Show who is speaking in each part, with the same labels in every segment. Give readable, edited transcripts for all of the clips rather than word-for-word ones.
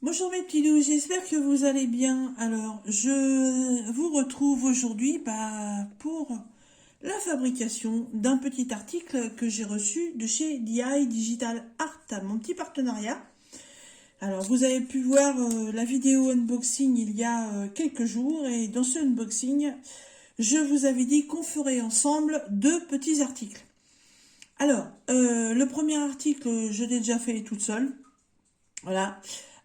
Speaker 1: Bonjour mes petits loups, j'espère que vous allez bien. Alors, je vous retrouve aujourd'hui pour la fabrication d'un petit article que j'ai reçu de chez DI Digital Art, mon petit partenariat. Alors, vous avez pu voir la vidéo unboxing il y a quelques jours et dans ce unboxing, je vous avais dit qu'on ferait ensemble deux petits articles. Alors, le premier article, je l'ai déjà fait toute seule. Voilà.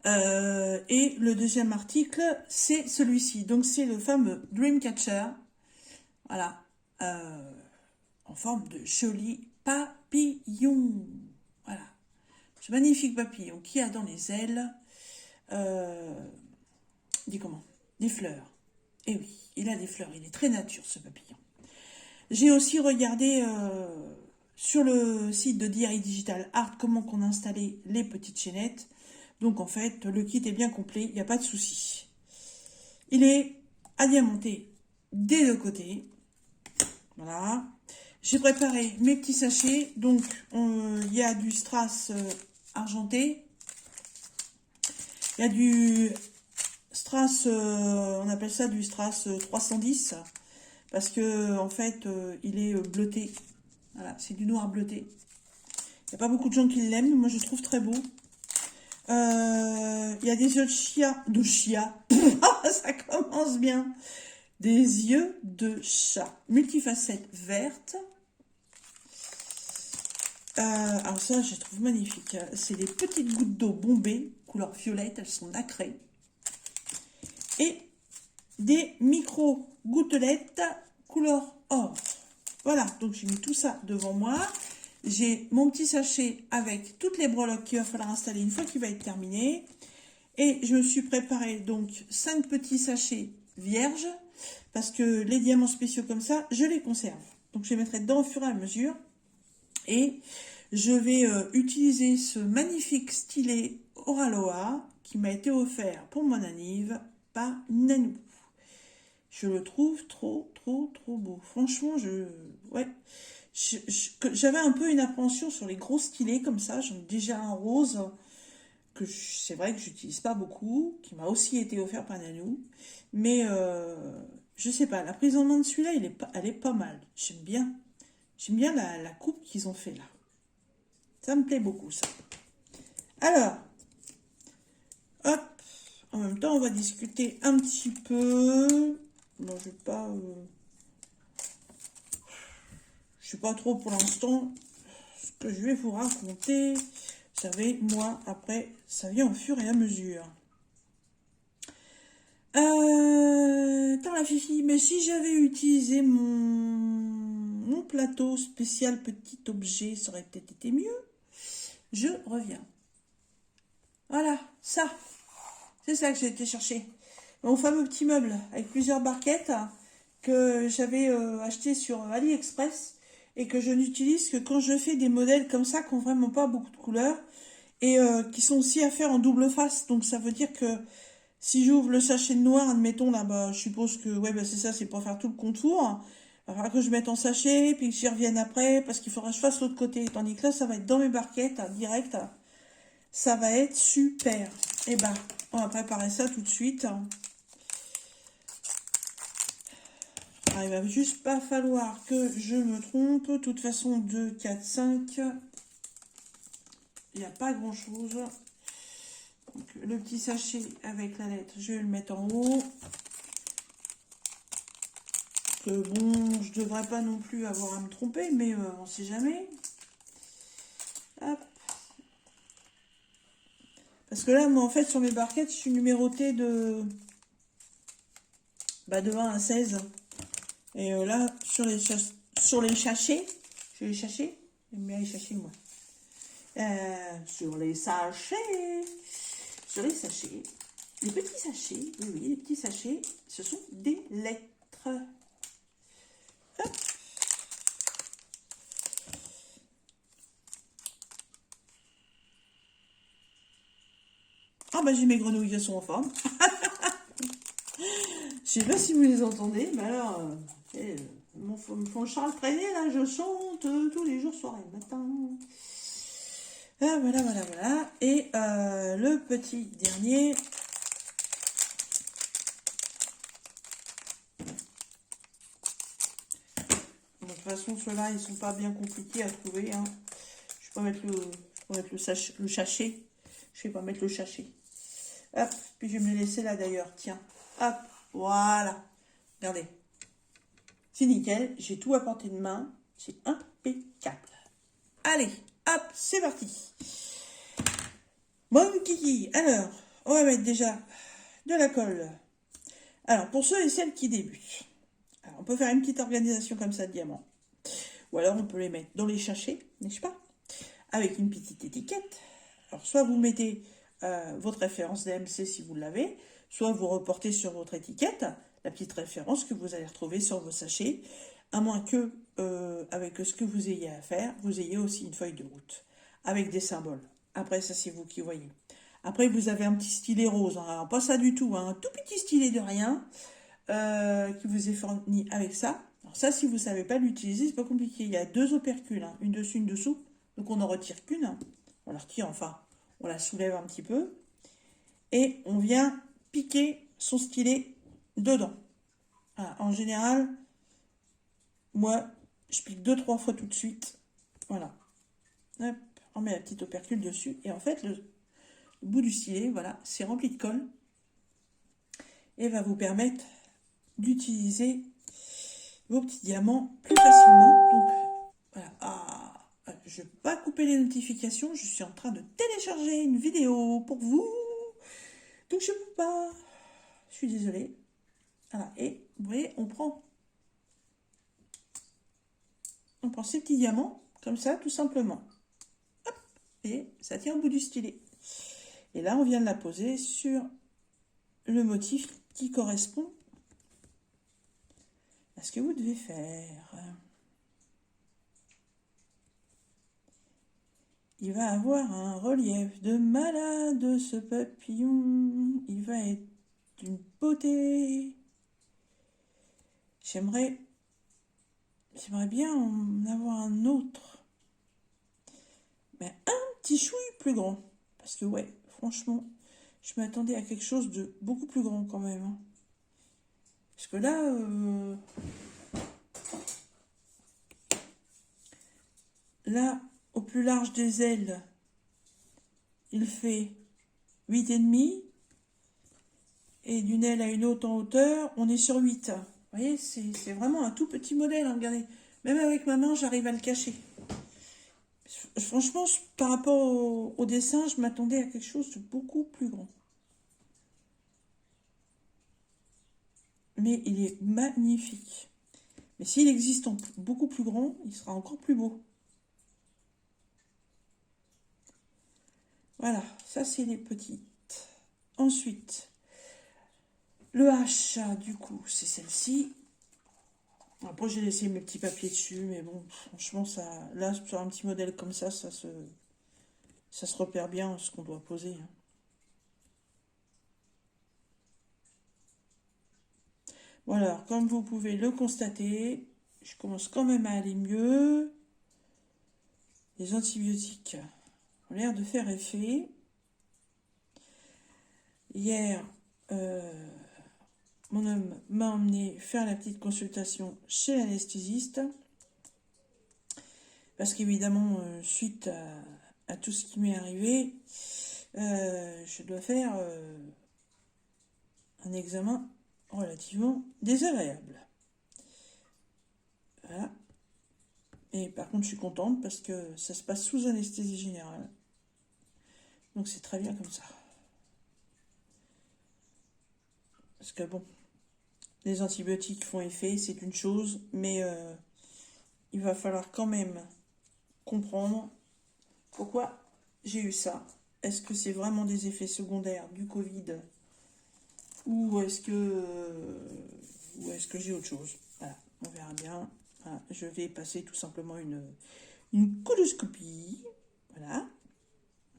Speaker 1: Et le deuxième article, c'est celui-ci. Donc, c'est le fameux Dreamcatcher. Voilà. En forme de joli papillon. Voilà. Ce magnifique papillon qui a dans les ailes, des fleurs. Et oui, il a des fleurs. Il est très nature, ce papillon. J'ai aussi regardé sur le site de DI Digital Art comment qu'on installait les petites chaînettes. Donc en fait, le kit est bien complet, il n'y a pas de souci. Il est adiamanté des deux côtés. Voilà. J'ai préparé mes petits sachets. Donc il y a du strass argenté. Il y a du strass, on appelle ça du strass 310. Parce que en fait, il est bleuté. Voilà, c'est du noir bleuté. Il n'y a pas beaucoup de gens qui l'aiment, mais moi je le trouve très beau. Il y a des yeux de chia. Ça commence bien. Des yeux de chat. Multifacettes vertes. Alors ça, je trouve magnifique. C'est des petites gouttes d'eau bombées, couleur violette. Elles sont nacrées. Et des micro-gouttelettes couleur or. Voilà, donc j'ai mis tout ça devant moi. J'ai mon petit sachet avec toutes les breloques qu'il va falloir installer une fois qu'il va être terminé. Et je me suis préparé donc 5 petits sachets vierges. Parce que les diamants spéciaux comme ça, je les conserve. Donc je les mettrai dedans au fur et à mesure. Et je vais utiliser ce magnifique stylet Oraloa qui m'a été offert pour mon anniv par Nanou. Je le trouve trop beau. Franchement, j'avais un peu une appréhension sur les gros stylets comme ça. J'en ai déjà un rose que c'est vrai que j'utilise pas beaucoup, qui m'a aussi été offert par Nanou. Mais je sais pas, la prise en main de celui-là, elle est pas mal. J'aime bien la coupe qu'ils ont fait là. Ça me plaît beaucoup ça. Alors, hop, en même temps, on va discuter un petit peu. Bon, je sais pas trop pour l'instant ce que je vais vous raconter. Vous savez, moi, après, ça vient au fur et à mesure. Attends la fifi, mais si j'avais utilisé mon plateau spécial petit objet, ça aurait peut-être été mieux. Je reviens. Voilà, ça. C'est ça que j'ai été chercher. Mon fameux petit meuble avec plusieurs barquettes que j'avais acheté sur AliExpress et que je n'utilise que quand je fais des modèles comme ça qui n'ont vraiment pas beaucoup de couleurs et qui sont aussi à faire en double face. Donc ça veut dire que si j'ouvre le sachet de noir, admettons là, je suppose que c'est ça, c'est pour faire tout le contour. Il va falloir que je mette en sachet, puis que j'y revienne après, parce qu'il faudra que je fasse l'autre côté. Tandis que là, ça va être dans mes barquettes, direct. Ça va être super. Et on va préparer ça tout de suite. Alors, il va juste pas falloir que je me trompe. De toute façon, 2, 4, 5. Il n'y a pas grand chose. Donc, le petit sachet avec la lettre, je vais le mettre en haut. Bon, je devrais pas non plus avoir à me tromper, mais on sait jamais. Hop. Parce que là, moi, en fait, sur mes barquettes, je suis numérotée de 1 à 16. Et là, sur les sachets, j'aime bien les sachets, moi. Sur les sachets, les petits sachets, oui, les petits sachets, ce sont des lettres. Hop. Ah j'ai mes grenouilles, elles sont en forme. Je sais pas si vous les entendez, mais alors, mon Charles traîner là, je chante tous les jours, soir et matin. Ah, voilà, voilà, voilà. Et le petit dernier. Bon, de toute façon, ceux-là, ils sont pas bien compliqués à trouver. Hein. Je vais pas mettre le sachet. Je vais pas mettre le sachet. Hop, puis je vais me les laisser là d'ailleurs. Tiens, hop, voilà. Regardez. C'est nickel. J'ai tout à portée de main. C'est impeccable. Allez, hop, c'est parti. Bon, Kiki, alors, on va mettre déjà de la colle. Alors, pour ceux et celles qui débutent, alors, on peut faire une petite organisation comme ça de diamants. Ou alors, on peut les mettre dans les sachets, n'est-ce pas? Avec une petite étiquette. Alors, soit vous mettez votre référence DMC si vous l'avez, soit vous reportez sur votre étiquette la petite référence que vous allez retrouver sur vos sachets, à moins que, avec ce que vous ayez à faire, vous ayez aussi une feuille de route avec des symboles. Après, ça, c'est vous qui voyez. Après, vous avez un petit stylet rose. Hein. Alors, pas ça du tout, hein. Un tout petit stylet de rien qui vous est fourni avec ça. Alors, ça, si vous ne savez pas l'utiliser, c'est pas compliqué. Il y a deux opercules, hein. Une dessus, une dessous. Donc, on n'en retire qu'une. On la retire, enfin, on la soulève un petit peu. Et on vient piquer son stylet dedans. Voilà. En général, moi, je pique 2-3 fois tout de suite. Voilà. Hop, on met la petite opercule dessus. Et en fait, le bout du stylet, voilà, c'est rempli de colle. Et va vous permettre d'utiliser vos petits diamants plus facilement. Donc, voilà. Ah, je ne vais pas couper les notifications. Je suis en train de télécharger une vidéo pour vous. Donc, je ne peux pas. Je suis désolée. Voilà. Et vous voyez, on prend ces petits diamants, comme ça, tout simplement. Hop, et ça tient au bout du stylet. Et là, on vient de la poser sur le motif qui correspond à ce que vous devez faire. Il va avoir un relief de malade, ce papillon. Il va être d'une beauté. J'aimerais bien en avoir un autre. Mais un petit chouille plus grand. Parce que ouais, franchement, je m'attendais à quelque chose de beaucoup plus grand quand même. Hein. Parce que là, au plus large des ailes, il fait 8,5. Et d'une aile à une autre en hauteur, on est sur 8. Vous voyez, c'est vraiment un tout petit modèle. Hein, regardez, même avec ma main, j'arrive à le cacher. Franchement, par rapport au dessin, je m'attendais à quelque chose de beaucoup plus grand. Mais il est magnifique. Mais s'il existe en beaucoup plus grand, il sera encore plus beau. Voilà, ça c'est les petites. Ensuite, le H, du coup, c'est celle-ci. Après, j'ai laissé mes petits papiers dessus, mais bon, franchement, là, sur un petit modèle comme ça se repère bien ce qu'on doit poser. Hein. Voilà, comme vous pouvez le constater, je commence quand même à aller mieux. Les antibiotiques ont l'air de faire effet. Hier, mon homme m'a emmené faire la petite consultation chez l'anesthésiste. Parce qu'évidemment, suite à tout ce qui m'est arrivé, je dois faire un examen relativement désagréable. Voilà. Et par contre, je suis contente parce que ça se passe sous anesthésie générale. Donc c'est très bien comme ça. Parce que bon, les antibiotiques font effet, c'est une chose, mais il va falloir quand même comprendre pourquoi j'ai eu ça. Est-ce que c'est vraiment des effets secondaires du Covid ou est-ce que j'ai autre chose? Voilà, on verra bien. Voilà, je vais passer tout simplement une coloscopie. Voilà.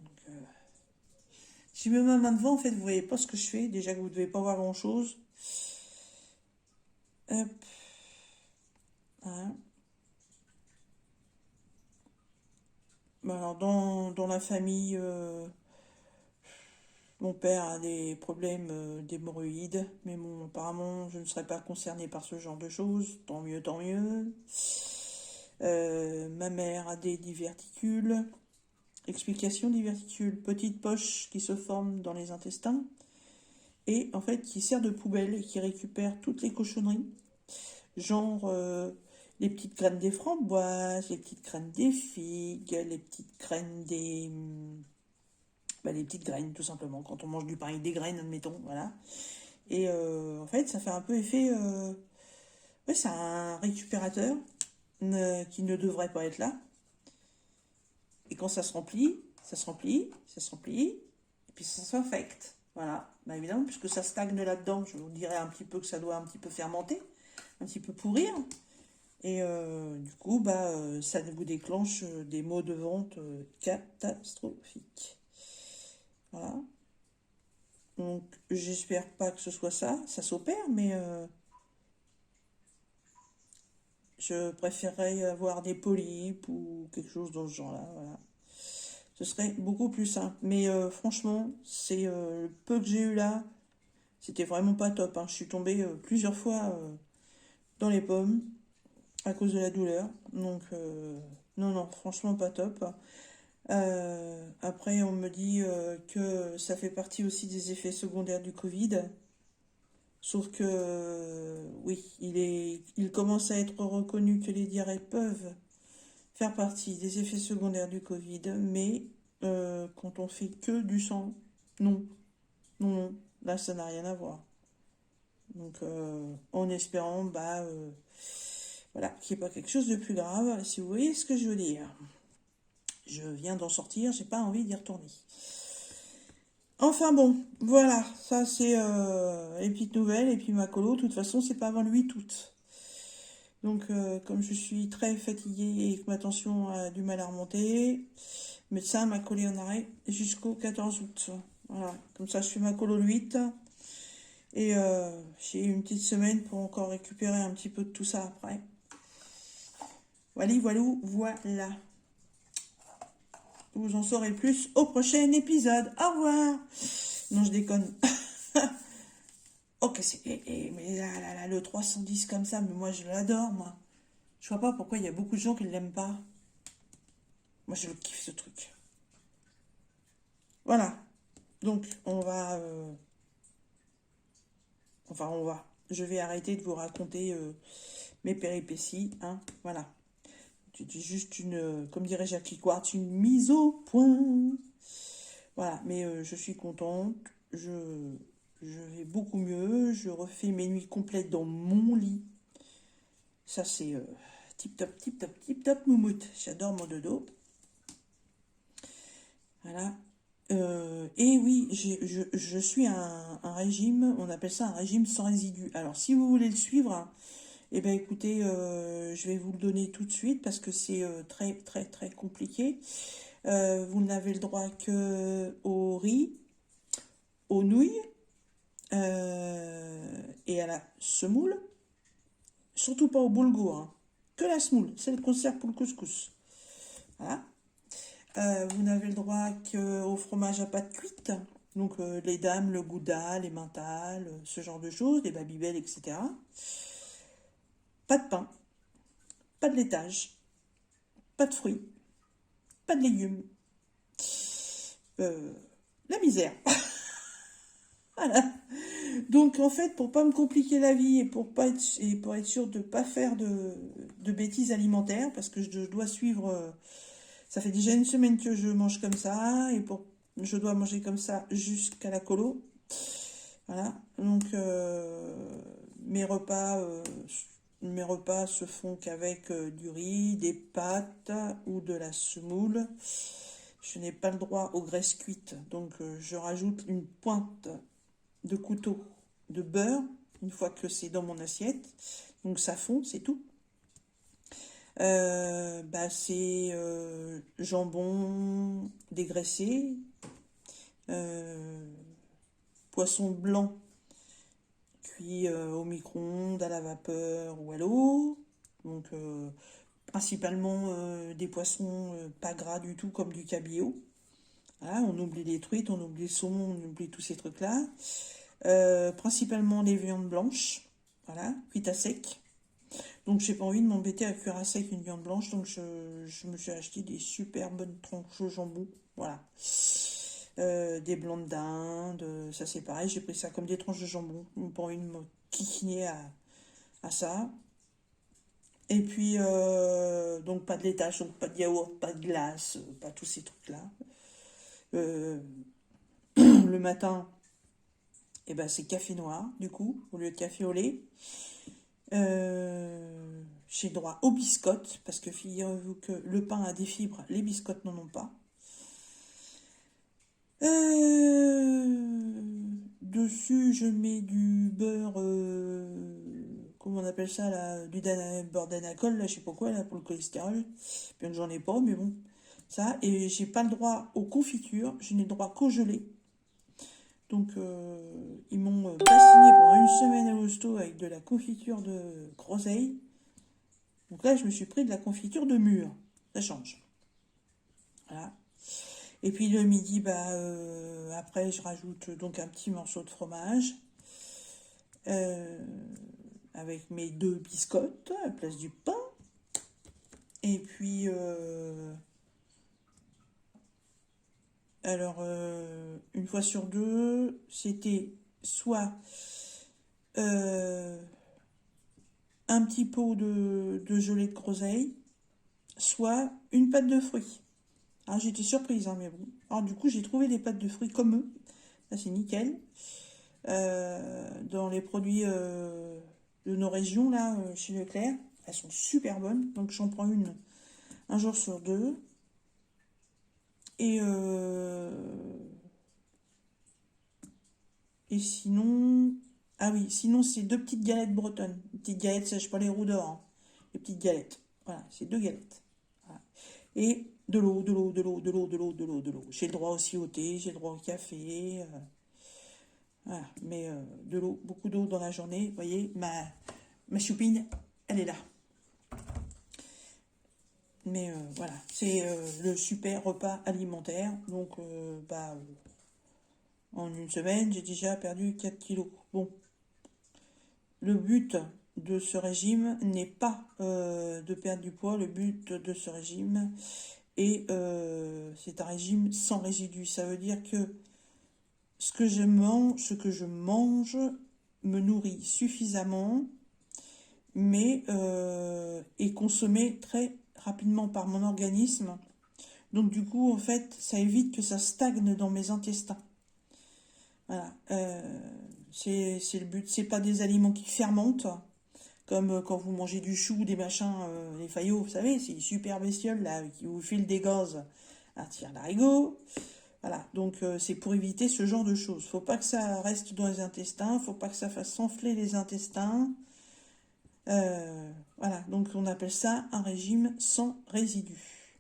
Speaker 1: Donc, si je me mets ma main devant, en fait, vous voyez pas ce que je fais. Déjà que vous ne devez pas voir grand-chose. Hop. Voilà. Alors, dans la famille, mon père a des problèmes d'hémorroïdes, mais bon, apparemment, je ne serais pas concernée par ce genre de choses. Tant mieux, tant mieux. Ma mère a des diverticules. Explication: diverticules, petites poches qui se forment dans les intestins et en fait qui sert de poubelle et qui récupère toutes les cochonneries. Genre les petites graines des framboises, les petites graines des figues, les petites graines des... les petites graines tout simplement. Quand on mange du pain avec des graines, admettons, voilà. Et en fait, ça fait un peu effet... ouais, c'est un récupérateur qui ne devrait pas être là. Et quand ça se remplit, ça se remplit, ça se remplit, et puis ça s'infecte. Voilà. Bah évidemment, puisque ça stagne là-dedans, je vous dirais un petit peu que ça doit un petit peu fermenter, un petit peu pourrir. Et du coup, ça vous déclenche des maux de ventre catastrophiques. Voilà. Donc, j'espère pas que ce soit ça. Ça s'opère, mais je préférerais avoir des polypes ou quelque chose dans ce genre-là. Voilà. Ce serait beaucoup plus simple. Mais franchement, c'est le peu que j'ai eu là, c'était vraiment pas top, hein. Je suis tombée plusieurs fois dans les pommes à cause de la douleur. Donc, non, non, franchement pas top. Après, on me dit que ça fait partie aussi des effets secondaires du Covid. Sauf que, oui, il commence à être reconnu que les diarrhées peuvent faire partie des effets secondaires du Covid, mais quand on fait que du sang, non, non, non, là ça n'a rien à voir. Donc en espérant, voilà, qu'il n'y ait pas quelque chose de plus grave, si vous voyez ce que je veux dire. Je viens d'en sortir, j'ai pas envie d'y retourner. Enfin bon, voilà, ça c'est les petites nouvelles, et puis ma colo, de toute façon c'est pas avant le 8 août. Donc comme je suis très fatiguée et que ma tension a du mal à remonter, le médecin m'a collé en arrêt jusqu'au 14 août. Voilà, comme ça je fais ma colo le 8. Et j'ai une petite semaine pour encore récupérer un petit peu de tout ça après. Voilà, voilà. Vous en saurez plus au prochain épisode. Au revoir. Non, je déconne. Ok, mais là, le 310 comme ça, mais moi je l'adore, moi. Je vois pas pourquoi il y a beaucoup de gens qui ne l'aiment pas. Moi je le kiffe ce truc. Voilà. Donc on va... Enfin on va. Je vais arrêter de vous raconter mes péripéties. Hein. Voilà. C'est juste une, comme dirait Jackie Quartz, une mise au point. Voilà, mais je suis contente. Je vais beaucoup mieux. Je refais mes nuits complètes dans mon lit. Ça, c'est tip top, tip top, tip top, moumoute. J'adore mon dodo. Voilà. Et oui, je suis un régime, on appelle ça un régime sans résidus. Alors, si vous voulez le suivre, eh bien, écoutez, je vais vous le donner tout de suite parce que c'est très, très, très compliqué. Vous n'avez le droit que au riz, aux nouilles et à la semoule. Surtout pas au boulgour, hein. Que la semoule, celle qu'on sert pour le couscous. Voilà. Vous n'avez le droit qu'au fromage à pâte cuite. Donc les dames, le gouda, les mentales, ce genre de choses, les babybel, etc. Pas de pain, pas de laitage, pas de fruits, pas de légumes. La misère. Voilà. Donc en fait, pour pas me compliquer la vie et pour être sûr de pas faire de bêtises alimentaires, parce que je dois suivre, ça fait déjà une semaine que je mange comme ça, et je dois manger comme ça jusqu'à la colo. Voilà. Donc mes repas se font qu'avec du riz, des pâtes ou de la semoule. Je n'ai pas le droit aux graisses cuites, donc je rajoute une pointe de couteau de beurre une fois que c'est dans mon assiette. Donc ça fond, c'est tout. C'est jambon dégraissé, poisson blanc cuit au micro-ondes, à la vapeur ou à l'eau. Donc Principalement des poissons pas gras du tout, comme du cabillaud. Voilà, on oublie les truites, on oublie le saumon, on oublie tous ces trucs-là. Principalement les viandes blanches, voilà, cuites à sec. Donc j'ai pas envie de m'embêter à cuire à sec une viande blanche, donc je me suis acheté des super bonnes tranches de jambon, voilà. Des blancs de dinde, ça c'est pareil, j'ai pris ça comme des tranches de jambon, pas envie de me kikiner à ça. Et puis, donc pas de laitage, donc pas de yaourt, pas de glace, pas tous ces trucs-là. Euh, le matin, eh ben, c'est café noir, du coup, au lieu de café au lait. J'ai droit aux biscottes, parce que figurez-vous que le pain a des fibres, les biscottes n'en ont pas. Dessus, je mets du beurre, comment on appelle ça, là, beurre d'anacol, là, je sais pas quoi, là, pour le cholestérol. Bien que j'en ai pas, mais bon, ça. Et j'ai pas le droit aux confitures, je n'ai le droit qu'au gelé. Donc, ils m'ont bassiné pendant une semaine à l'hosto avec de la confiture de groseille. Donc là, je me suis pris de la confiture de mûre. Ça change. Voilà. Et puis le midi, bah, après, je rajoute donc un petit morceau de fromage euh, avec mes 2 biscottes à la place du pain. Et puis, alors, une fois sur deux, c'était soit euh, un petit pot de gelée de groseille, soit une pâte de fruits. Alors j'étais surprise, hein, mais bon. Alors du coup, j'ai trouvé des pâtes de fruits comme eux. Ça, c'est nickel. Dans les produits de nos régions, là, chez Leclerc. Elles sont super bonnes. Donc j'en prends une un jour sur deux. Et, et sinon... Ah oui, sinon c'est 2 petites galettes bretonnes. Les petites galettes sèches, pas les roux d'or, hein. Les petites galettes. Voilà, c'est 2 galettes. Voilà. Et de l'eau, de l'eau, de l'eau, de l'eau, de l'eau, de l'eau, de l'eau. J'ai le droit aussi au thé, j'ai le droit au café. Voilà, mais de l'eau, beaucoup d'eau dans la journée. Vous voyez, ma choupine, elle est là. Mais voilà, c'est le super repas alimentaire. Donc, bah, en une semaine, j'ai déjà perdu 4 kilos. Bon, le but de ce régime n'est pas de perdre du poids. Le but de ce régime est, c'est un régime sans résidus. Ça veut dire que ce que je mange me nourrit suffisamment, mais est consommé très rapidement par mon organisme. Donc du coup, en fait, ça évite que ça stagne dans mes intestins. Voilà. C'est le but. C'est pas des aliments qui fermentent, comme quand vous mangez du chou, des machins, les faillots, vous savez, c'est une super bestiole là qui vous file des gaz à tire l'arigot. Voilà, donc c'est pour éviter ce genre de choses. Faut pas que ça reste dans les intestins, faut pas que ça fasse s'enfler les intestins. Voilà, donc on appelle ça un régime sans résidus.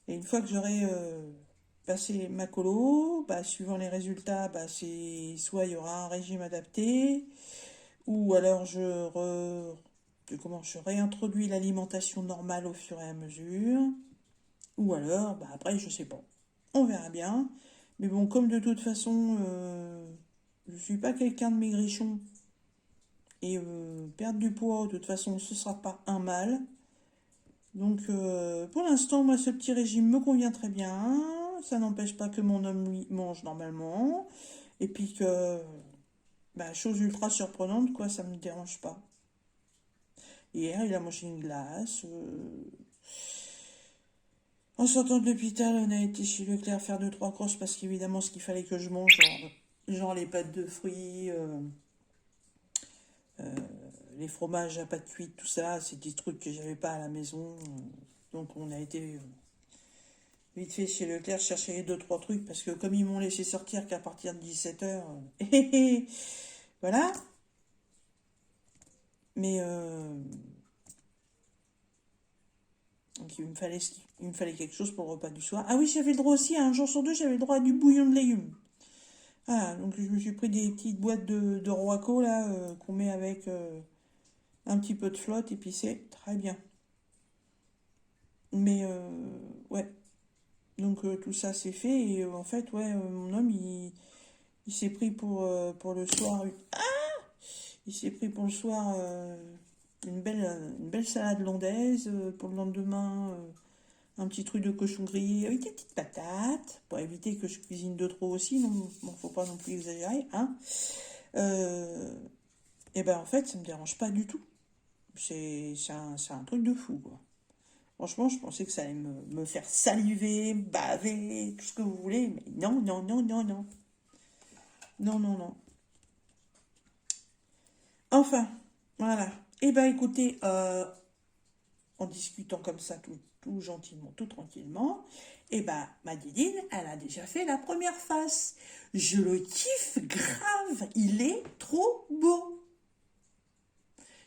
Speaker 1: Et une fois que j'aurai passé ma colo, bah, suivant les résultats, bah, c'est soit il y aura un régime adapté, ou alors je réintroduis l'alimentation normale au fur et à mesure, ou alors, bah, après, je sais pas. On verra bien. Mais bon, comme de toute façon, je suis pas quelqu'un de maigrichon, et perdre du poids, de toute façon, ce sera pas un mal. Donc, pour l'instant, moi, ce petit régime me convient très bien. Ça n'empêche pas que mon homme, lui, mange normalement. Et puis que, bah, chose ultra surprenante, quoi, ça me dérange pas. Hier, il a mangé une glace. En sortant de l'hôpital, on a été chez Leclerc faire 2, 3 courses parce qu'évidemment, ce qu'il fallait que je mange, genre les pâtes de fruits, euh, les fromages à pâte cuite, tout ça, c'est des trucs que j'avais pas à la maison. Donc, on a été vite fait chez Leclerc chercher les 2, 3 trucs parce que comme ils m'ont laissé sortir qu'à partir de 17h, voilà. Mais donc il me fallait quelque chose pour le repas du soir. Ah oui, j'avais le droit aussi, un jour sur deux, j'avais le droit à du bouillon de légumes. Ah, donc je me suis pris des petites boîtes de Roaco là qu'on met avec un petit peu de flotte et puis c'est très bien. Mais, ouais. Donc, tout ça, c'est fait. Et en fait, ouais, mon homme, il s'est pris pour le soir. Il s'est pris pour le soir une belle salade landaise. Pour le lendemain, un petit truc de cochon grillé avec des petites patates. Pour éviter que je cuisine de trop aussi. Non, bon, faut pas non plus exagérer, hein. Euh, et ben, en fait, ça me dérange pas du tout. C'est un truc de fou, quoi. Franchement, je pensais que ça allait me faire saliver, baver, tout ce que vous voulez, mais non, non, non, non, non. Non, non, non. Enfin, voilà. Eh ben, écoutez, en discutant comme ça, tout gentiment, tout tranquillement, eh ben, ma Didine, elle a déjà fait la première face. Je le kiffe grave. Il est trop beau.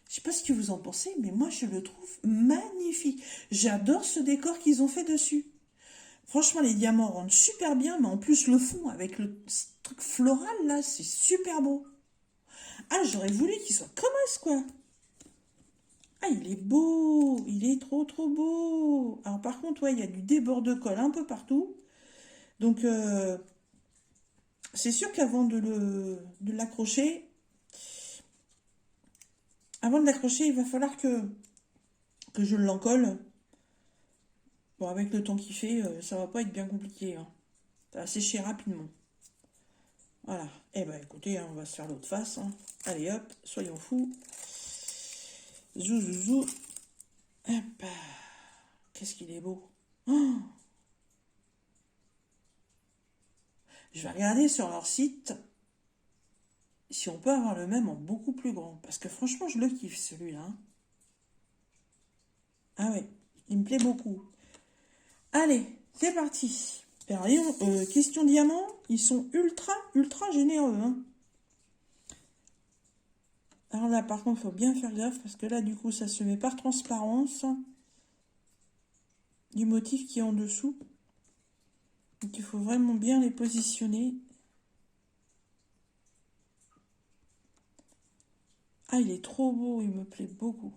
Speaker 1: Je sais pas ce que vous en pensez, mais moi, je le trouve magnifique. J'adore ce décor qu'ils ont fait dessus. Franchement, les diamants rendent super bien, mais en plus, le fond avec le truc floral, là, c'est super beau. Ah, j'aurais voulu qu'il soit comme ça, quoi. Ah, il est beau, il est trop trop beau. Alors par contre, ouais, il y a du débord de colle un peu partout. Donc c'est sûr qu'avant de l'accrocher, avant de l'accrocher, il va falloir que je l'encolle. Bon, avec le temps qu'il fait, ça va pas être bien compliqué, hein. Ça va sécher rapidement. Voilà. Eh ben écoutez, hein, on va se faire l'autre face, hein. Allez hop, soyons fous. Zou zou zou. Hop. Qu'est-ce qu'il est beau. Oh, je vais regarder sur leur site si on peut avoir le même en beaucoup plus grand. Parce que franchement, je le kiffe celui-là, hein. Ah ouais, il me plaît beaucoup. Allez, c'est parti. Alors, question diamant, ils sont ultra, ultra généreux, hein. Alors là, par contre, il faut bien faire gaffe parce que là, du coup, ça se met par transparence du motif qui est en dessous. Donc, il faut vraiment bien les positionner. Ah, il est trop beau, il me plaît beaucoup.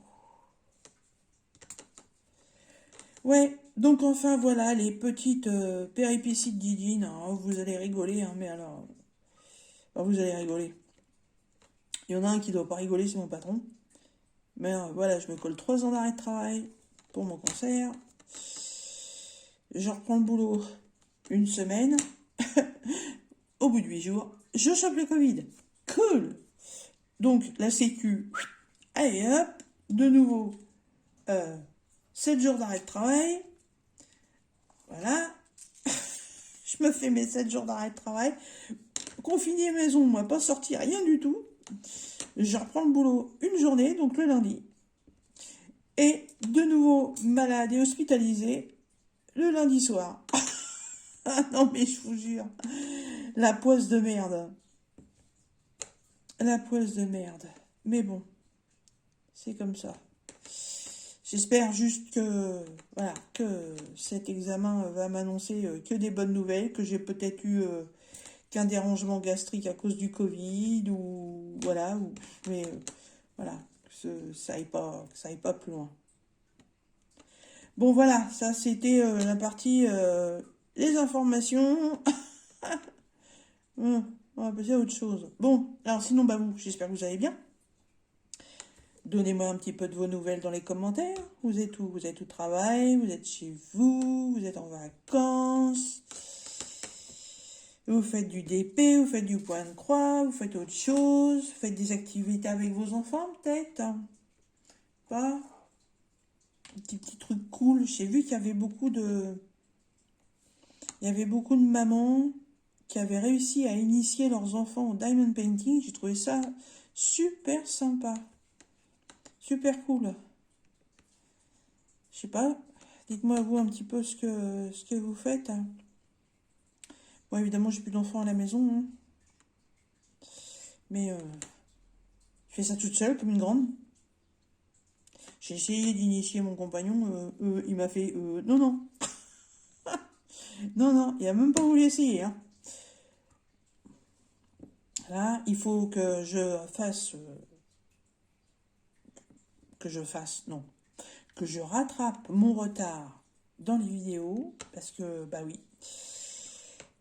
Speaker 1: Ouais, donc enfin voilà les petites péripéties de Didine. Alors, vous allez rigoler, hein, mais alors, vous allez rigoler. Il y en a un qui doit pas rigoler, c'est mon patron. Mais voilà, je me colle 3 ans d'arrêt de travail pour mon cancer. Je reprends le boulot une semaine. Au bout de 8 jours, je chope le Covid. Cool. Donc la sécu, allez hop, de nouveau 7 jours d'arrêt de travail. Voilà, je me fais mes 7 jours d'arrêt de travail. Confiné maison, moi, pas sorti, rien du tout. Je reprends le boulot une journée, donc le lundi. Et de nouveau malade et hospitalisé le lundi soir. Ah non, mais je vous jure. La poisse de merde. La poisse de merde. Mais bon, c'est comme ça. J'espère juste que, voilà, que cet examen va m'annoncer que des bonnes nouvelles, que j'ai peut-être eu qu'un dérangement gastrique à cause du Covid, ou voilà, mais voilà, que ça aille pas plus loin. Bon voilà, ça c'était la partie les informations. On va passer à autre chose. Bon, alors sinon, bah vous, j'espère que vous allez bien. Donnez-moi un petit peu de vos nouvelles dans les commentaires. Vous êtes où? Vous êtes au travail? Vous êtes chez vous? Vous êtes en vacances? Vous faites du DP? Vous faites du point de croix? Vous faites autre chose? Vous faites des activités avec vos enfants peut-être? Pas? Un petit truc cool. J'ai vu qu'il y avait beaucoup de... Il y avait beaucoup de mamans qui avaient réussi à initier leurs enfants au diamond painting. J'ai trouvé ça super sympa. Super cool. Je sais pas. Dites-moi vous un petit peu ce que vous faites. Bon, évidemment, j'ai plus d'enfants à la maison, hein. Mais je fais ça toute seule, comme une grande. J'ai essayé d'initier mon compagnon. Il m'a fait non, non. Non, non, il a même pas voulu essayer, hein. Là, il faut que je fasse. Non. Que je rattrape mon retard dans les vidéos, parce que, bah oui,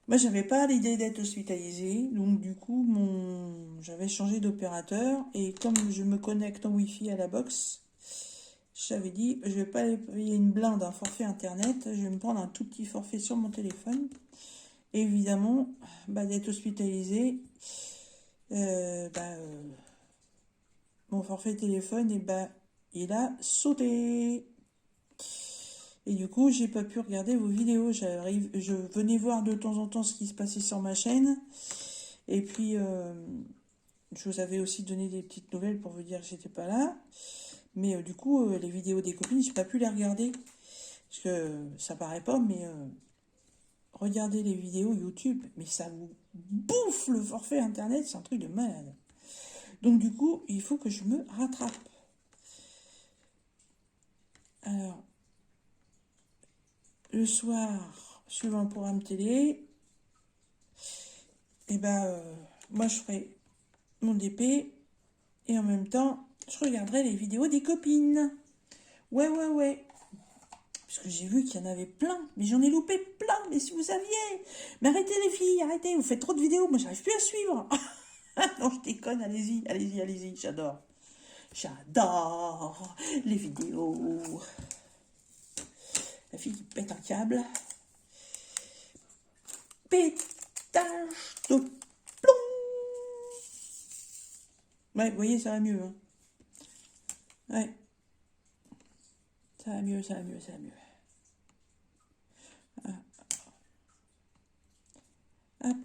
Speaker 1: moi, j'avais pas l'idée d'être hospitalisée, donc du coup, j'avais changé d'opérateur, et comme je me connecte en Wi-Fi à la box, j'avais dit, je vais pas aller payer une blinde, un forfait internet, je vais me prendre un tout petit forfait sur mon téléphone. Et évidemment, bah, d'être hospitalisé, bah, mon forfait téléphone, et bah, il a sauté. Et du coup, j'ai pas pu regarder vos vidéos. Je venais voir de temps en temps ce qui se passait sur ma chaîne. Et puis, je vous avais aussi donné des petites nouvelles pour vous dire que j'étais pas là. Mais du coup, les vidéos des copines, j'ai pas pu les regarder. Parce que ça paraît pas, mais regardez les vidéos YouTube. Mais ça vous bouffe le forfait internet, c'est un truc de malade. Donc du coup, il faut que je me rattrape. Alors, le soir, suivant le programme télé, et ben, moi je ferai mon DP et en même temps, je regarderai les vidéos des copines. Ouais, ouais, ouais. Parce que j'ai vu qu'il y en avait plein, mais j'en ai loupé plein, mais si vous saviez. Mais arrêtez les filles, arrêtez, vous faites trop de vidéos, moi j'arrive plus à suivre. Non, je déconne, allez-y, allez-y, allez-y, j'adore. J'adore les vidéos. La fille qui pète un câble. Pétage de plomb. Ouais, vous voyez, ça va mieux. Hein. Ouais. Ça va mieux, ça va mieux, ça va mieux. Ah. Hop.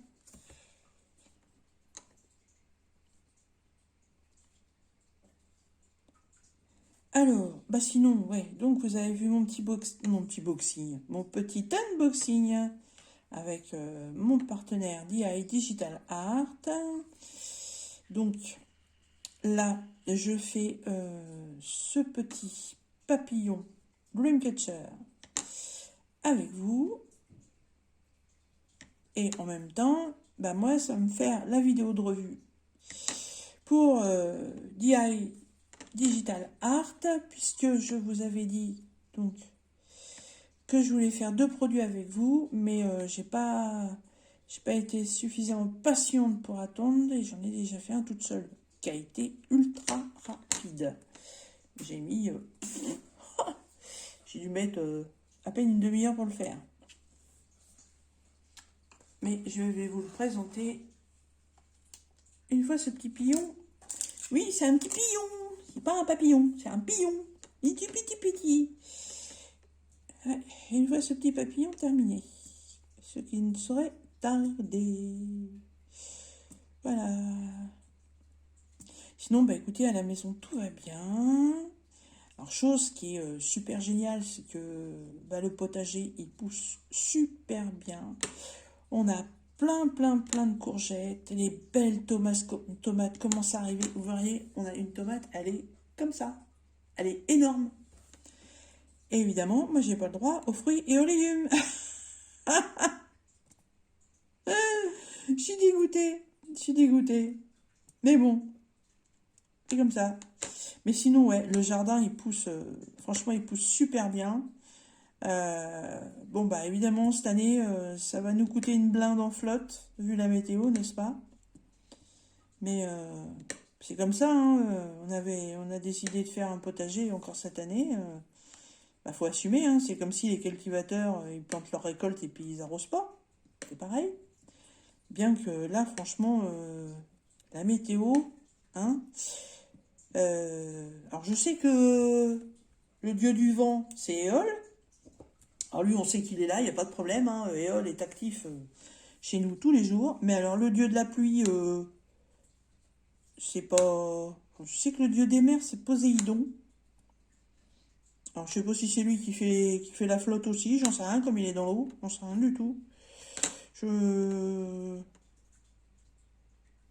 Speaker 1: Alors, bah sinon, ouais, donc vous avez vu mon petit boxing, mon petit unboxing avec mon partenaire DI Digital Art. Donc là, je fais ce petit papillon Dreamcatcher avec vous. Et en même temps, bah moi, ça va me faire la vidéo de revue pour DI Digital Art, puisque je vous avais dit donc que je voulais faire 2 produits avec vous, mais j'ai pas été suffisamment patiente pour attendre et j'en ai déjà fait un toute seule, qui a été ultra rapide. J'ai mis, j'ai dû mettre à peine une demi-heure pour le faire. Mais je vais vous le présenter une fois ce petit pillon. Oui, c'est un petit pillon, c'est pas un papillon, c'est un pillon. Petit petit petit. Une fois ce petit papillon terminé, ce qui ne saurait tarder. Voilà. Sinon, bah écoutez, à la maison, tout va bien. Alors, chose qui est super géniale, c'est que bah, le potager, il pousse super bien. On a plein de courgettes. Les belles tomates commencent à arriver. Vous voyez, on a une tomate, elle est comme ça. Elle est énorme. Et évidemment, moi, j'ai pas le droit aux fruits et aux légumes. Je suis dégoûtée. Mais bon, c'est comme ça. Mais sinon, ouais, le jardin, il pousse, franchement, il pousse super bien. Bon, bah évidemment, cette année, ça va nous coûter une blinde en flotte, vu la météo, n'est-ce pas? Mais c'est comme ça, hein, on a décidé de faire un potager encore cette année. Bah, faut assumer, hein, c'est comme si les cultivateurs, ils plantent leur récolte et puis ils arrosent pas. C'est pareil. Bien que là, franchement, la météo, hein. Alors je sais que le dieu du vent, c'est Éole. Alors lui, on sait qu'il est là, il n'y a pas de problème. Hein. Éole est actif chez nous tous les jours. Mais alors le dieu de la pluie, c'est pas... Je sais que le dieu des mers, c'est Poséidon. Alors je sais pas si c'est lui qui fait la flotte aussi, j'en sais rien, comme il est dans l'eau, j'en sais rien du tout. Non,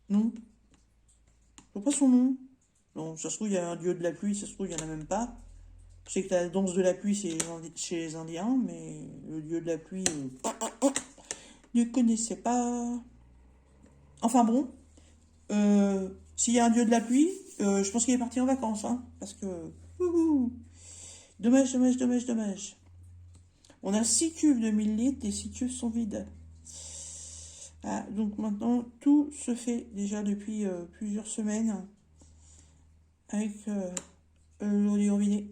Speaker 1: je vois pas son nom. Non, ça se trouve, il y a un dieu de la pluie, ça se trouve, il n'y en a même pas. Je sais que la danse de la pluie, c'est chez les Indiens, mais le dieu de la pluie, ne connaissais pas. Enfin bon, s'il y a un dieu de la pluie, je pense qu'il est parti en vacances, hein, parce que... Dommage, dommage, dommage, dommage. On a 6 cubes de 1000 litres, les 6 cubes sont vides. Ah, donc maintenant, tout se fait déjà depuis plusieurs semaines avec l'eau du robinet.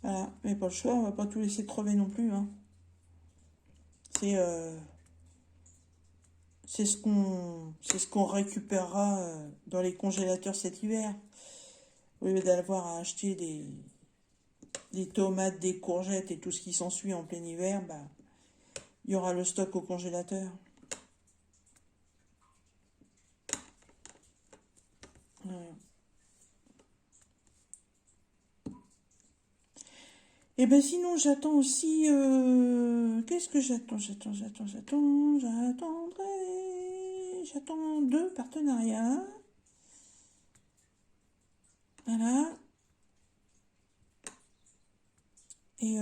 Speaker 1: Voilà, mais pas le choix, on va pas tout laisser crever non plus. Hein. C'est ce qu'on récupérera dans les congélateurs cet hiver. Au lieu d'avoir à acheter des tomates, des courgettes et tout ce qui s'ensuit en plein hiver, bah, il y aura le stock au congélateur. Voilà. Et ben sinon, j'attends aussi... qu'est-ce que j'attends? J'attends 2 partenariats. Voilà. Et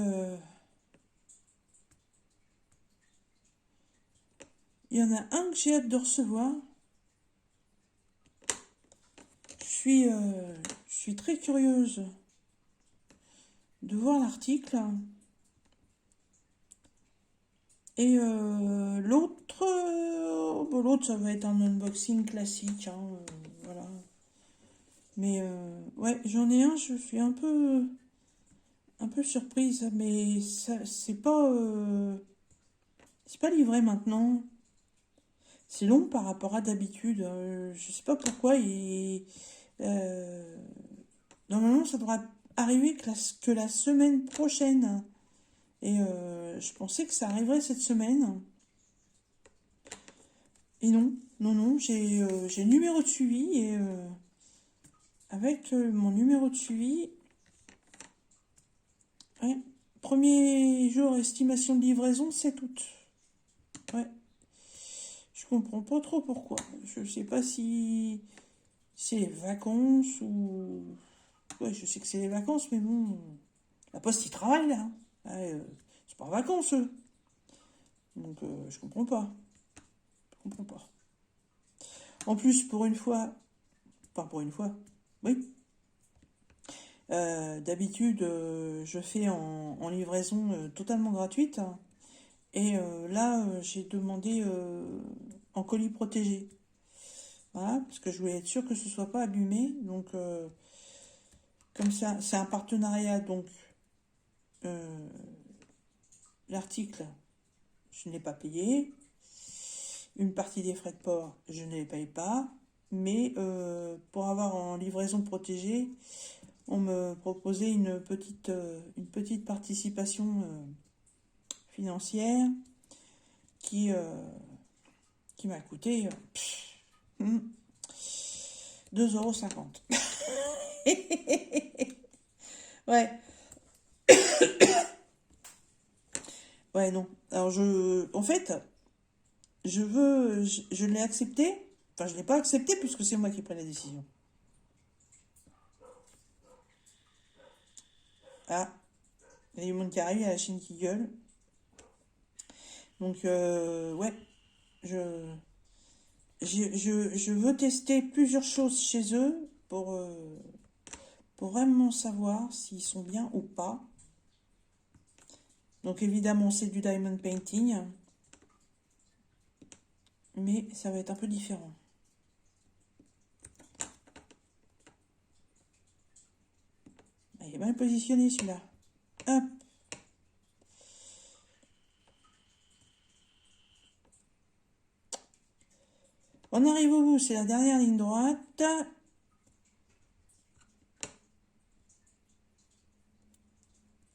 Speaker 1: il y en a un que j'ai hâte de recevoir. Je suis très curieuse de voir l'article. Et l'autre, ça va être un unboxing classique. Hein, voilà. Mais ouais, j'en ai un, je suis un peu surprise, mais c'est pas livré maintenant. C'est long par rapport à d'habitude. Je sais pas pourquoi. Euh, Normalement, ça devra arriver que la semaine prochaine. Et je pensais que ça arriverait cette semaine. Et non, non, j'ai le numéro de suivi. Et avec mon numéro de suivi, ouais, premier jour, estimation de livraison, 7 août. Ouais. Je comprends pas trop pourquoi. Je sais pas si c'est les vacances ou... Ouais, je sais que c'est les vacances, mais bon... La Poste, ils travaillent, là. Ouais, c'est pas vacances, eux. Donc, je comprends pas. Je comprends pas. En plus, pour une fois... Enfin, pour une fois, oui. D'habitude, je fais en livraison totalement gratuite. Et là, j'ai demandé en colis protégé. Voilà, parce que je voulais être sûre que ce soit pas abîmé. Donc, comme ça, c'est un partenariat. Donc, l'article, je ne l'ai pas payé. Une partie des frais de port, je ne les paye pas. Mais pour avoir en livraison protégée, on me proposait une petite participation financière qui m'a coûté 2,50 €. Ouais, ouais, non. Alors, en fait, je l'ai accepté. Enfin, je ne l'ai pas accepté puisque c'est moi qui ai pris la décision. Ah, il y a du monde qui arrive, il y a la Chine qui gueule. Donc, ouais, je, je veux tester plusieurs choses chez eux pour vraiment savoir s'ils sont bien ou pas. Donc, évidemment, c'est du diamond painting, mais ça va être un peu différent. Il est mal positionné celui-là. Hop. On arrive au bout, c'est la dernière ligne droite.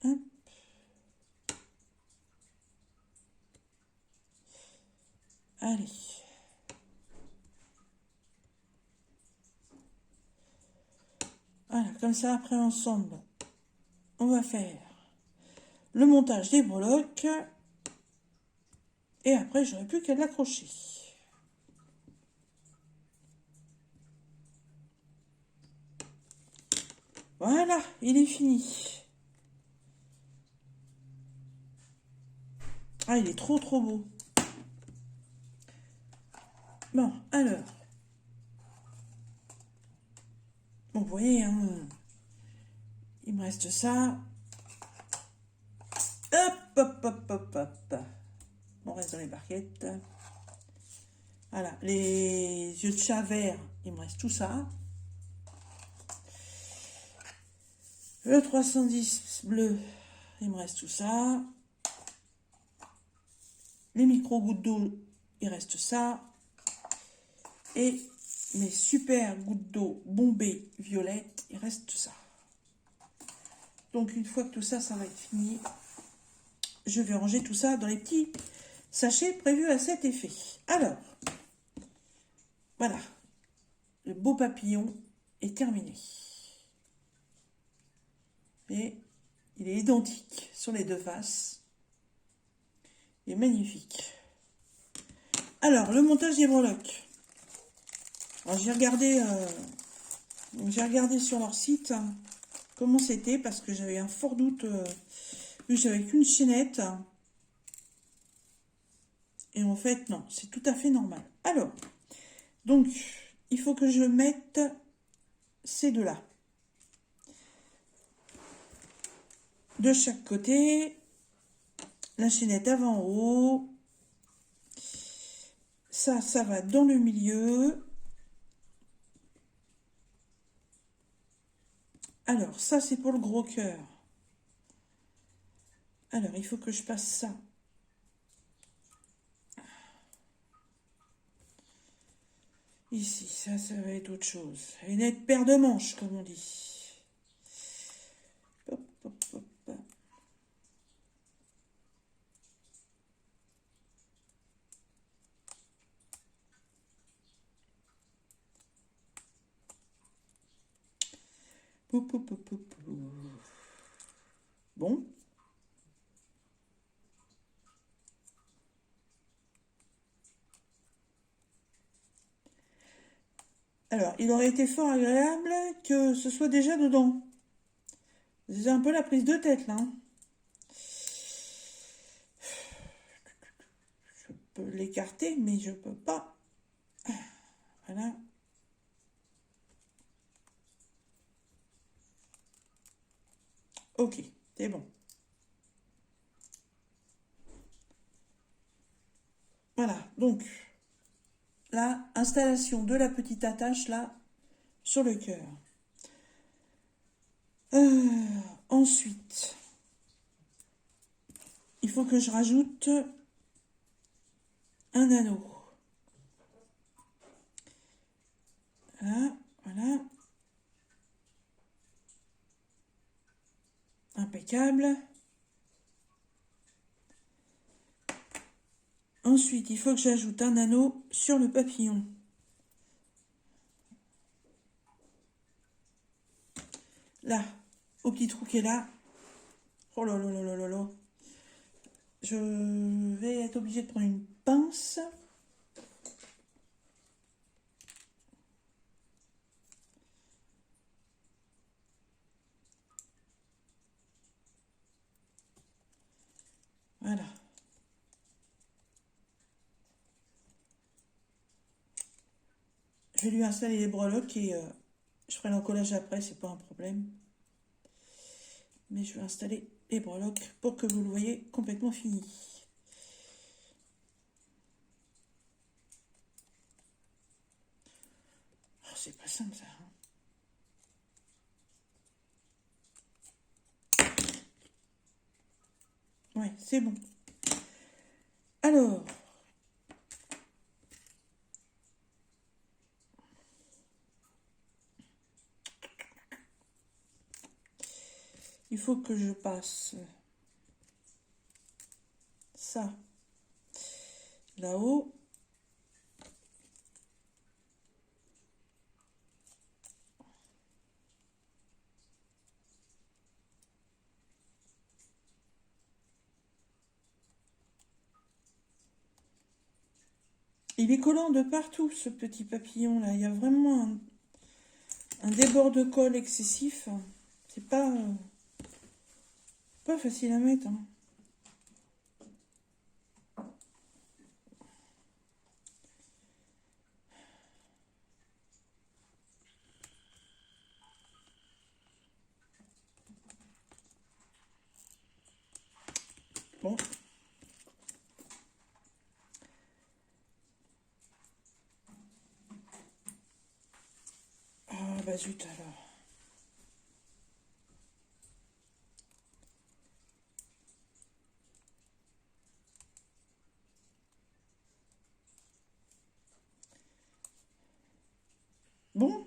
Speaker 1: Hop. Allez. Voilà, comme ça, après ensemble, on va faire le montage des breloques. Et après, j'aurai plus qu'à l'accrocher. Voilà, il est fini. Ah, il est trop beau. Bon, alors. Bon, vous voyez, hein, il me reste ça. hop, hop, hop, hop. On reste dans les barquettes. Voilà, les yeux de chat verts, il me reste tout ça. Le 310 bleu, il me reste tout ça. Les micro-gouttes d'eau, il reste ça. Et mes super gouttes d'eau bombées violettes, il reste tout ça. Donc une fois que tout ça, ça va être fini, je vais ranger tout ça dans les petits sachets prévus à cet effet. Alors, voilà, le beau papillon est terminé. Et il est identique sur les deux faces. Il est magnifique. Alors, le montage des breloques. J'ai regardé sur leur site comment c'était parce que j'avais un fort doute vu que j'avais qu'une chaînette. Et en fait, non, c'est tout à fait normal. Alors, donc, il faut que je mette ces deux-là. De chaque côté, la chaînette avant haut. Ça va dans le milieu. Alors, ça, c'est pour le gros cœur. Alors, il faut que je passe ça. Ici, ça va être autre chose. Une nette paire de manches, comme on dit. Hop, hop, hop. Bon. Alors, il aurait été fort agréable que ce soit déjà dedans. C'est un peu la prise de tête, là. Je peux l'écarter, mais je peux pas. Voilà. Ok, c'est bon. Voilà, donc, la installation de la petite attache, là, sur le cœur. Ensuite, il faut que je rajoute un anneau. Voilà, voilà. Impeccable. Ensuite, il faut que j'ajoute un anneau sur le papillon. Là, au petit trou qui est là. Oh là là là là là là. Je vais être obligée de prendre une pince. Voilà. Je vais lui installer les breloques et je ferai l'encollage après, c'est pas un problème. Mais je vais installer les breloques pour que vous le voyez complètement fini. Oh, c'est pas simple ça. Ouais, c'est bon. Alors, il faut que je passe ça là-haut. Il est collant de partout, ce petit papillon là. Il y a vraiment un débord de colle excessif. C'est pas facile à mettre. Hein. Bon. Ah bah zut alors. Bon.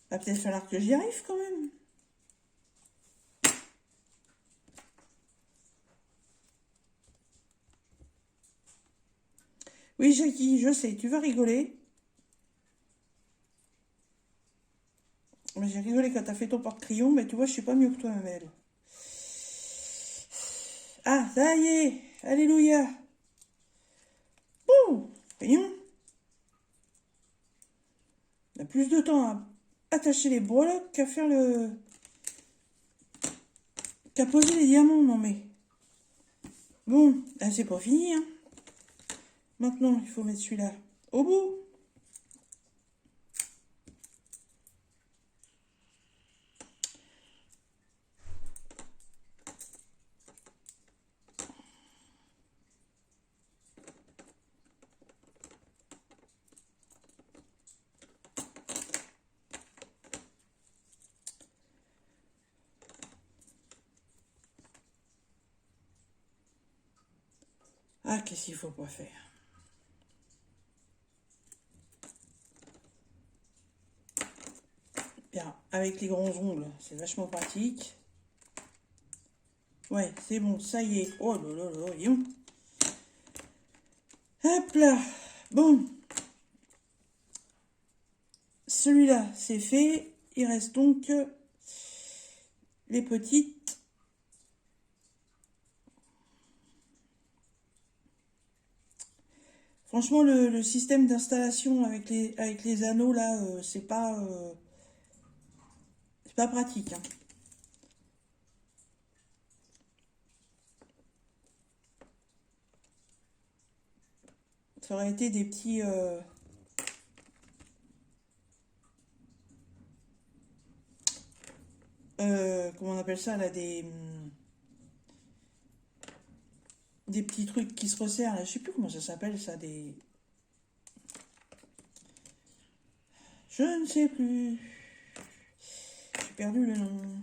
Speaker 1: Va peut-être falloir que j'y arrive quand même. Oui, Jackie, je sais, tu vas rigoler. Mais j'ai rigolé quand t'as fait ton porte-crayon, mais tu vois, je suis pas mieux que toi, ma belle. Ah, ça y est, alléluia. Ouh, voyons. On a plus de temps à attacher les breloques qu'à faire le... qu'à poser les diamants, non mais... Bon, là, c'est pas fini, hein. Maintenant, il faut mettre celui-là au bout. Ah, qu'est-ce qu'il faut pas faire? Bien, avec les grands ongles, c'est vachement pratique. Ouais, c'est bon, ça y est. Oh là là là, voyons. Hop là. Bon. Celui-là, c'est fait. Il reste donc les petites. Franchement, le système d'installation avec les anneaux, là, c'est pas pratique, hein. Ça aurait été des petits... comment on appelle ça, là, des petits trucs qui se resserrent, là. Je sais plus comment ça s'appelle, ça, des... Je ne sais plus. J'ai perdu le nom.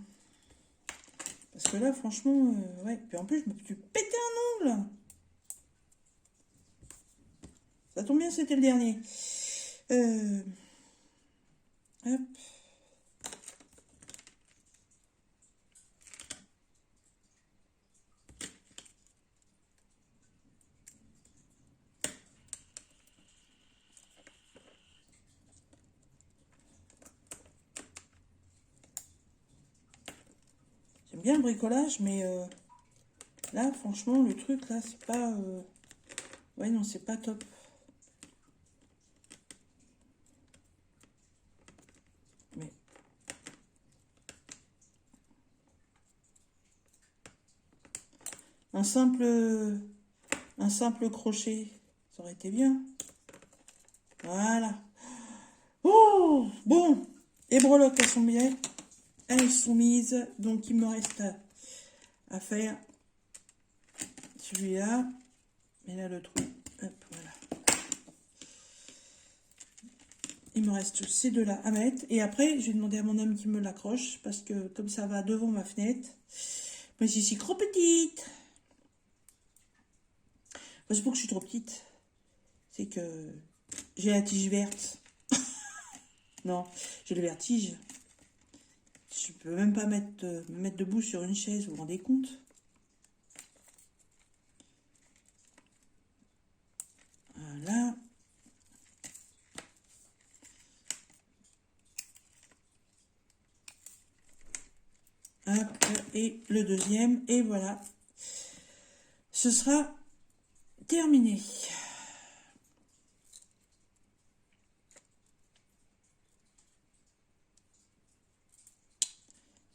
Speaker 1: Parce que là, franchement, ouais. Puis en plus, je me suis pété un ongle. Ça tombe bien, c'était le dernier. Hop. J'aime bien le bricolage, mais là, franchement, le truc, là, c'est pas... Ouais, non, c'est pas top. Mais... Un simple crochet, ça aurait été bien. Voilà. Oh, bon. Les breloques, elles sont bien. Elles sont mises. Donc, il me reste à faire celui-là. Et là, le trou. Hop, voilà. Il me reste ces deux-là à mettre. Et après, je vais demander à mon homme qui me l'accroche. Parce que comme ça va devant ma fenêtre. Mais si c'est trop petite. C'est pour que je suis trop petite. C'est que j'ai la tige verte. Non, j'ai le vertige. Je peux même pas me mettre debout sur une chaise, vous vous rendez compte? Voilà. Hop, et le deuxième, et voilà. Ce sera terminé.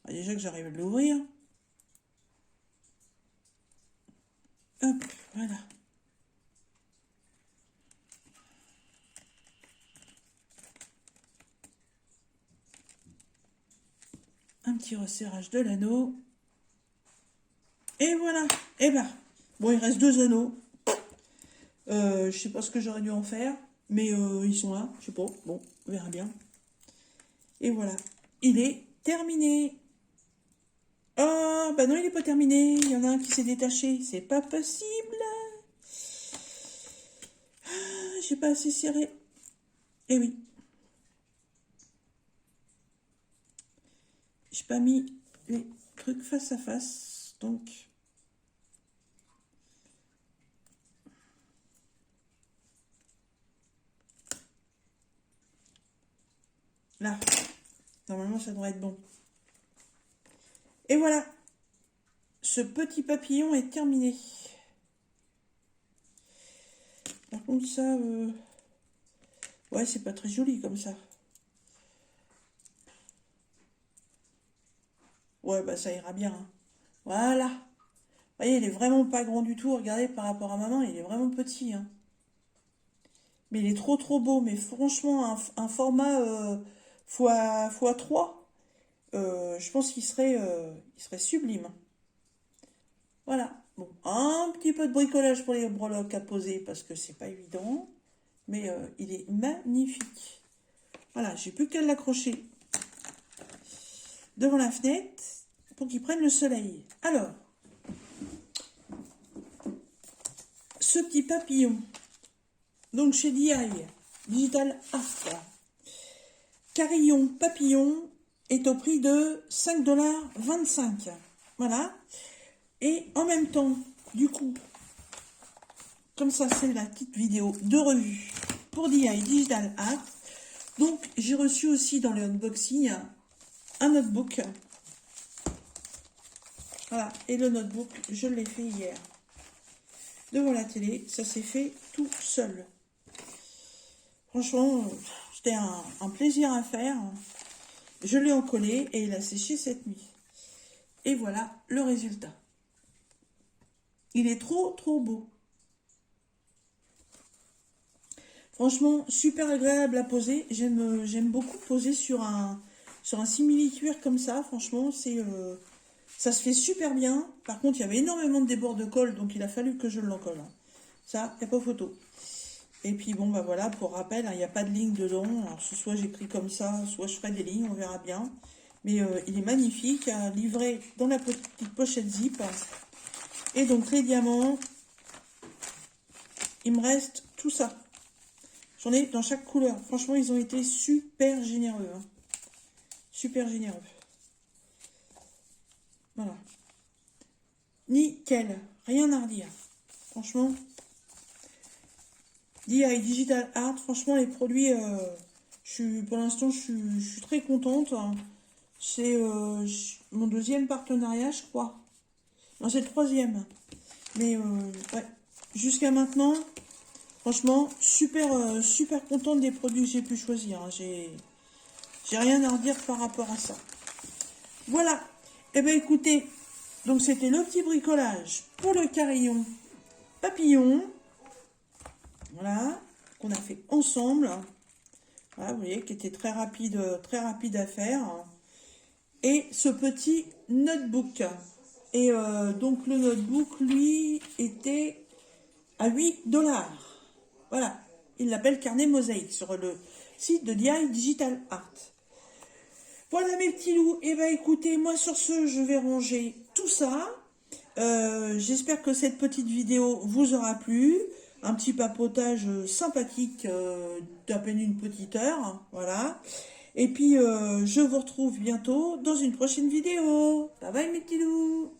Speaker 1: Déjà que j'arrive à l'ouvrir. Hop, voilà. Un petit resserrage de l'anneau. Et voilà. Et ben, bon, il reste 2 anneaux. Je sais pas ce que j'aurais dû en faire, mais ils sont là, je sais pas. Bon, on verra bien. Et voilà, il est terminé. Oh, bah non, il n'est pas terminé. Il y en a un qui s'est détaché. C'est pas possible. Ah, j'ai pas assez serré. Eh oui. J'ai pas mis les trucs face à face, donc... Là, normalement, ça devrait être bon. Et voilà, ce petit papillon est terminé. Par contre, ça, ouais, c'est pas très joli comme ça. Ouais, bah ça ira bien, hein. Voilà. Vous voyez, il est vraiment pas grand du tout. Regardez, par rapport à maman, il est vraiment petit, hein. Mais il est trop beau. Mais franchement, un format x3, je pense qu'il serait sublime. Voilà. Bon, un petit peu de bricolage pour les breloques à poser parce que c'est pas évident. Mais il est magnifique. Voilà, j'ai plus qu'à l'accrocher devant la fenêtre pour qu'il prenne le soleil. Alors, ce petit papillon, donc chez DI, Digital Art, carillon papillon est au prix de 5,25 $. Voilà. Et en même temps, du coup, comme ça, c'est la petite vidéo de revue pour DI Digital Art. Donc, j'ai reçu aussi dans le unboxing un notebook. Voilà. Et le notebook, je l'ai fait hier. Devant la télé, ça s'est fait tout seul. Franchement, c'était un plaisir à faire. Je l'ai encollé et il a séché cette nuit. Et voilà le résultat. Il est trop beau. Franchement, super agréable à poser. J'aime beaucoup poser sur un simili-cuir comme ça. Franchement, ça se fait super bien. Par contre, il y avait énormément de débords de colle, donc il a fallu que je l'encolle. Ça, il n'y a pas photo. Et puis bon, bah voilà, pour rappel, il n'y a pas de ligne dedans. Alors, soit j'écris comme ça, soit je ferai des lignes, on verra bien. Mais il est magnifique, livré dans la petite pochette zip. Et donc les diamants, il me reste tout ça. J'en ai dans chaque couleur. Franchement, ils ont été super généreux. Hein. Super généreux. Voilà. Nickel. Rien à redire. Franchement. DI Digital Art. Franchement, les produits, pour l'instant, je suis très contente. C'est mon 2e partenariat, je crois. Non, c'est le 3e. Mais, ouais. Jusqu'à maintenant... Franchement, super contente des produits que j'ai pu choisir. Hein. J'ai rien à redire par rapport à ça. Voilà. Eh bien, écoutez, donc c'était le petit bricolage pour le carillon papillon. Voilà, qu'on a fait ensemble. Voilà, vous voyez, qui était très rapide à faire. Et ce petit notebook. Et donc, le notebook, lui, était à 8 $. Voilà, il l'appelle carnet mosaïque sur le site de DI Digital Art. Voilà mes petits loups. Et bien écoutez, moi sur ce, je vais ranger tout ça. J'espère que cette petite vidéo vous aura plu. Un petit papotage sympathique d'à peine une petite heure. Voilà. Et puis, je vous retrouve bientôt dans une prochaine vidéo. Bye bye mes petits loups.